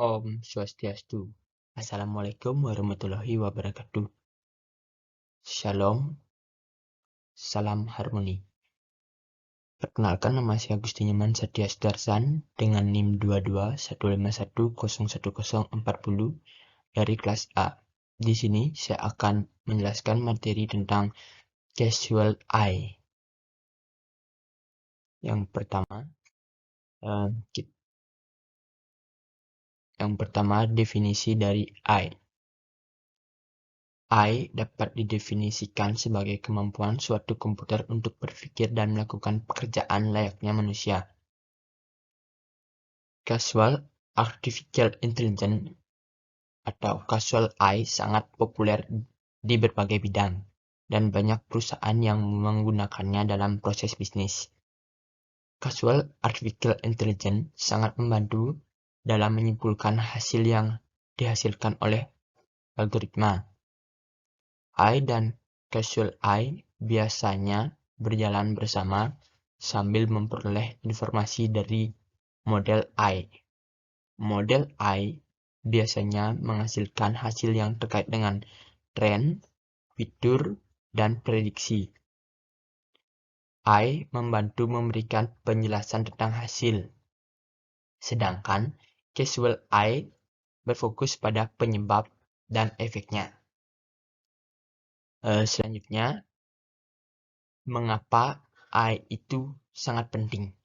Om Swastiastu. Assalamualaikum warahmatullahi wabarakatuh. Shalom, salam harmoni. Perkenalkan, nama saya Agusti Nyoman Satya Sudarsan dengan NIM 22151010040 dari kelas A. Di sini saya akan menjelaskan materi tentang casual eye. Yang pertama definisi dari eye. Eye dapat didefinisikan sebagai kemampuan suatu komputer untuk berpikir dan melakukan pekerjaan layaknya manusia. Casual Artificial Intelligence atau Casual AI sangat populer di berbagai bidang, dan banyak perusahaan yang menggunakannya dalam proses bisnis. Casual Artificial Intelligence sangat membantu dalam menyimpulkan hasil yang dihasilkan oleh algoritma. AI dan Casual AI biasanya berjalan bersama sambil memperoleh informasi dari model AI. Model AI biasanya menghasilkan hasil yang terkait dengan tren, fitur, dan prediksi. AI membantu memberikan penjelasan tentang hasil, sedangkan Casual AI berfokus pada penyebab dan efeknya. Selanjutnya, mengapa AI itu sangat penting?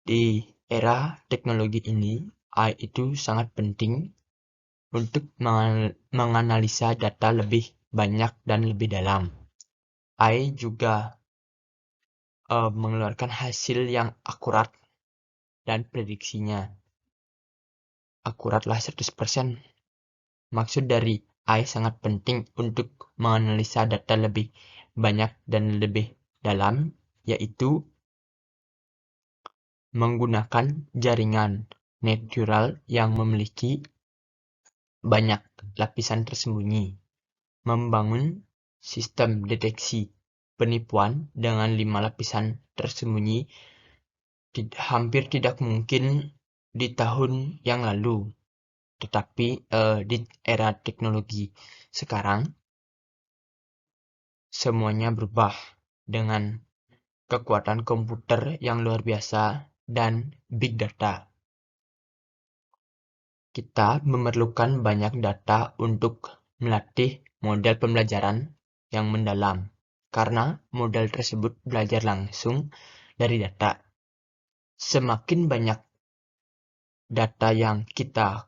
Di era teknologi ini, AI itu sangat penting untuk menganalisa data lebih banyak dan lebih dalam. AI juga mengeluarkan hasil yang akurat dan prediksinya akuratlah 100%. Maksud dari AI sangat penting untuk menganalisa data lebih banyak dan lebih dalam, yaitu menggunakan jaringan neural yang memiliki banyak lapisan tersembunyi, membangun sistem deteksi penipuan dengan 5 lapisan tersembunyi hampir tidak mungkin di tahun yang lalu. Tetapi di era teknologi sekarang, semuanya berubah dengan kekuatan komputer yang luar biasa dan big data. Kita memerlukan banyak data untuk melatih model pembelajaran yang mendalam, karena model tersebut belajar langsung dari data. Semakin banyak data yang kita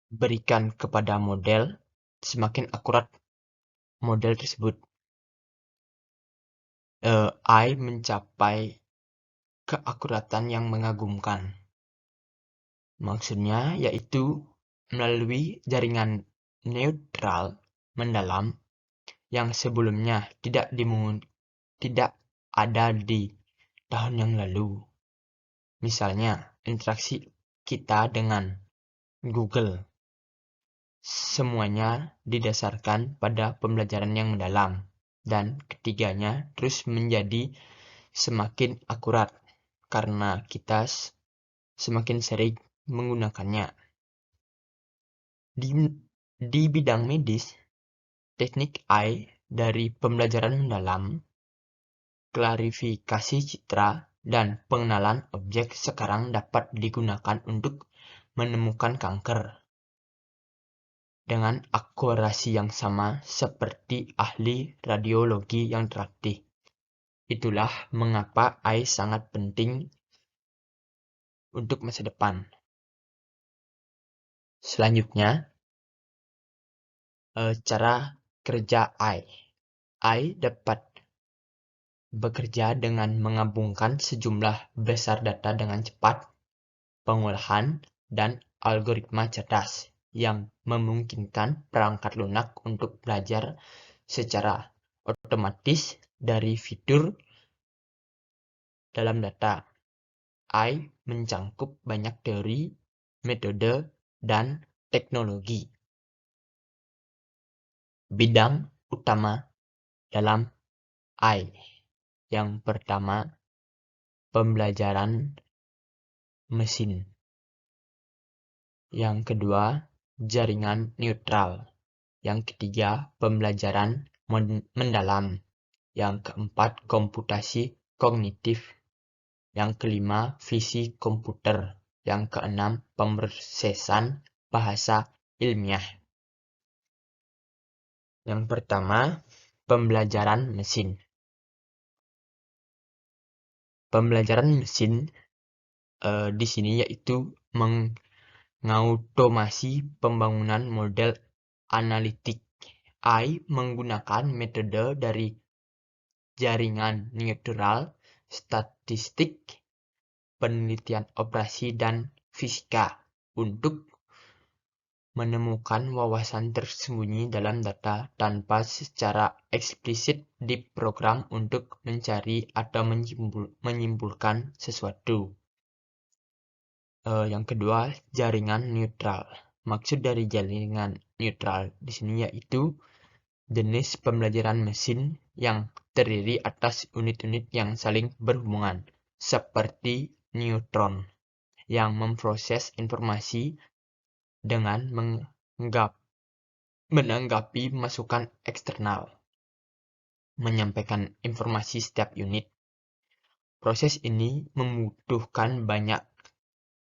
berikan kepada model, semakin akurat model tersebut. AI mencapai keakuratan yang mengagumkan. Maksudnya yaitu melalui jaringan neural mendalam yang sebelumnya tidak ada di tahun yang lalu. Misalnya, interaksi kita dengan Google. Semuanya didasarkan pada pembelajaran yang mendalam, dan ketiganya terus menjadi semakin akurat karena kita semakin sering menggunakannya. Di bidang medis, teknik AI dari pembelajaran mendalam, klarifikasi citra, dan pengenalan objek sekarang dapat digunakan untuk menemukan kanker dengan akurasi yang sama seperti ahli radiologi yang terlatih. Itulah mengapa AI sangat penting untuk masa depan. Selanjutnya, cara kerja AI. AI dapat bekerja dengan menggabungkan sejumlah besar data dengan cepat, pengolahan, dan algoritma cerdas yang memungkinkan perangkat lunak untuk belajar secara otomatis dari fitur dalam data. AI mencangkup banyak teori, metode, dan teknologi. Bidang utama dalam AI. Yang pertama, pembelajaran mesin. Yang kedua, jaringan neutral. Yang ketiga, pembelajaran mendalam. Yang keempat, komputasi kognitif. Yang kelima, visi komputer. Yang keenam, pemrosesan bahasa ilmiah. Yang pertama, pembelajaran mesin. Pembelajaran mesin di sini yaitu mengautomasi pembangunan model analitik. AI menggunakan metode dari jaringan neutral, statistik, penelitian operasi, dan fisika untuk menemukan wawasan tersembunyi dalam data tanpa secara eksplisit diprogram untuk mencari atau menyimpulkan sesuatu. Yang kedua, jaringan neutral. Maksud dari jaringan neutral di sini yaitu jenis pembelajaran mesin yang terdiri atas unit-unit yang saling berhubungan, seperti neutron, yang memproses informasi dengan menanggapi masukan eksternal, menyampaikan informasi setiap unit. Proses ini membutuhkan banyak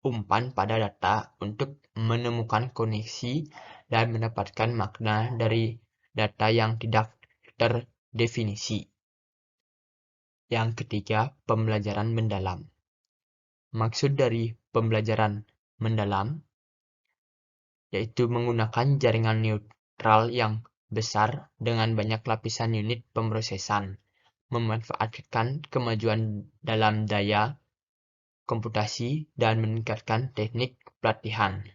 umpan pada data untuk menemukan koneksi dan mendapatkan makna dari data yang tidak terdefinisi. Yang ketiga, pembelajaran mendalam. Maksud dari pembelajaran mendalam yaitu menggunakan jaringan neutral yang besar dengan banyak lapisan unit pemrosesan, memanfaatkan kemajuan dalam daya komputasi, dan meningkatkan teknik pelatihan.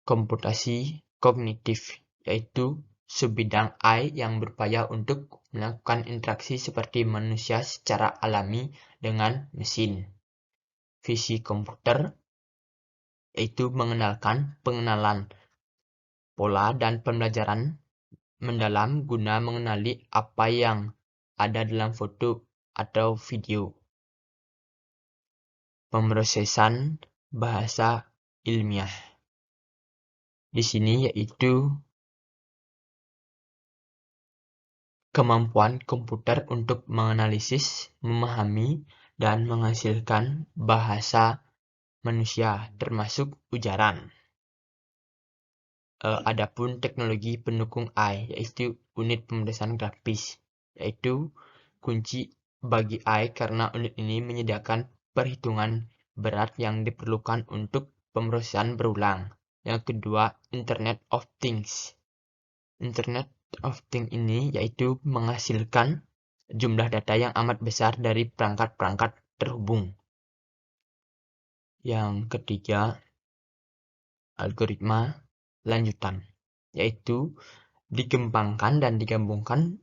Komputasi kognitif, yaitu subbidang AI yang berupaya untuk melakukan interaksi seperti manusia secara alami dengan mesin. Visi komputer, yaitu pengenalan pola dan pembelajaran mendalam guna mengenali apa yang ada dalam foto atau video. Pemrosesan bahasa ilmiah. Di sini yaitu kemampuan komputer untuk menganalisis, memahami, dan menghasilkan bahasa manusia, termasuk ujaran. Adapun teknologi pendukung AI, yaitu unit pemrosesan grafis, yaitu kunci bagi AI karena unit ini menyediakan perhitungan berat yang diperlukan untuk pemrosesan berulang. Yang kedua, Internet of Things. Internet of Things ini yaitu menghasilkan jumlah data yang amat besar dari perangkat-perangkat terhubung. Yang ketiga, algoritma lanjutan, yaitu dikembangkan dan digabungkan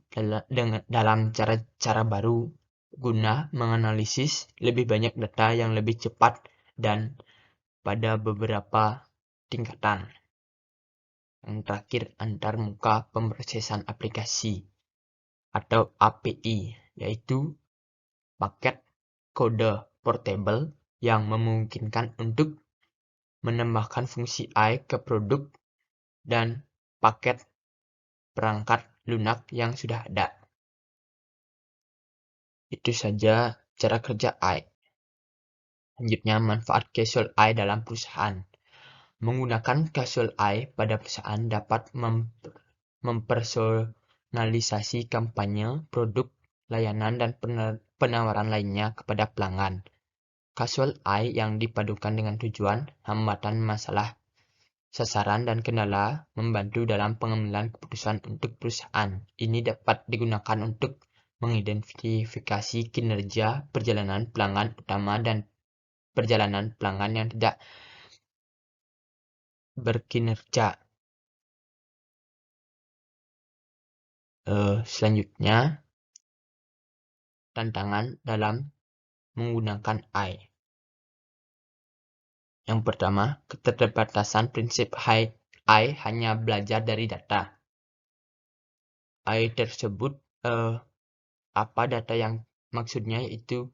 dalam cara-cara baru guna menganalisis lebih banyak data yang lebih cepat dan pada beberapa tingkatan. Yang terakhir, antarmuka pemrosesan aplikasi atau API, yaitu paket kode portable yang memungkinkan untuk menambahkan fungsi AI ke produk dan paket perangkat lunak yang sudah ada. Itu saja cara kerja AI. Selanjutnya, manfaat casual AI dalam perusahaan. Menggunakan casual AI pada perusahaan dapat mempersonalisasi kampanye, produk, layanan, dan penawaran lainnya kepada pelanggan. Casual AI yang dipadukan dengan tujuan, hambatan, masalah, sasaran, dan kendala membantu dalam pengambilan keputusan untuk perusahaan. Ini dapat digunakan untuk mengidentifikasi kinerja perjalanan pelanggan utama dan perjalanan pelanggan yang tidak berkinerja. Selanjutnya, tantangan dalam menggunakan AI. Yang pertama, keterbatasan prinsip AI hanya belajar dari data. AI tersebut apa data yang maksudnya yaitu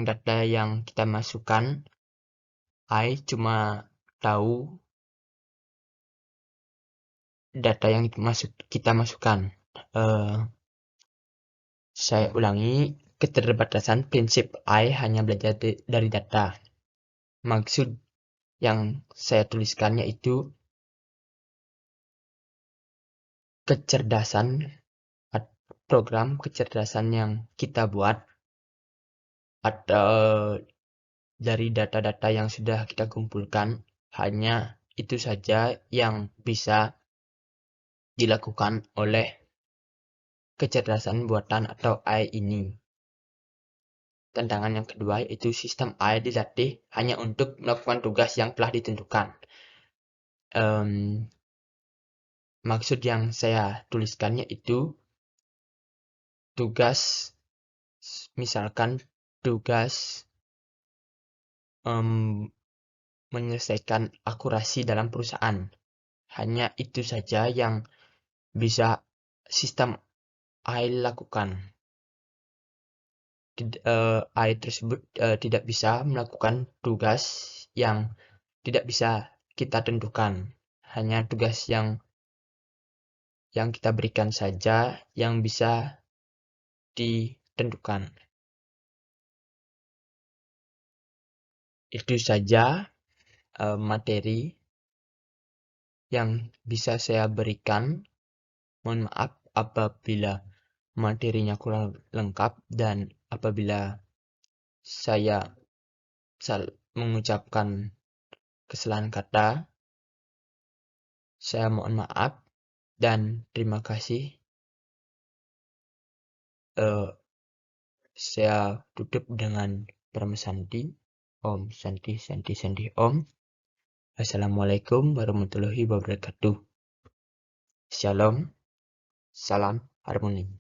data yang kita masukkan I cuma tahu data yang kita masukkan. Saya ulangi, keterbatasan prinsip I hanya belajar dari data. Maksud yang saya tuliskan yaitu kecerdasan program kecerdasan yang kita buat atau dari data-data yang sudah kita kumpulkan, hanya itu saja yang bisa dilakukan oleh kecerdasan buatan atau AI ini. Tantangan yang kedua yaitu sistem AI dilatih hanya untuk melakukan tugas yang telah ditentukan. Maksud yang saya tuliskan yaitu tugas, misalkan tugas menyelesaikan akurasi dalam perusahaan. Hanya itu saja yang bisa sistem AI lakukan. AI tersebut tidak bisa melakukan tugas yang tidak bisa kita tentukan. Hanya tugas yang kita berikan saja yang bisa ditentukan. Itu saja materi yang bisa saya berikan. Mohon maaf apabila materinya kurang lengkap dan apabila saya mengucapkan kesalahan kata, saya mohon maaf dan terima kasih. Saya tutup dengan Paramasanti. Om Santi Santi Santi Om. Assalamualaikum warahmatullahi wabarakatuh. Shalom. Salam harmoni.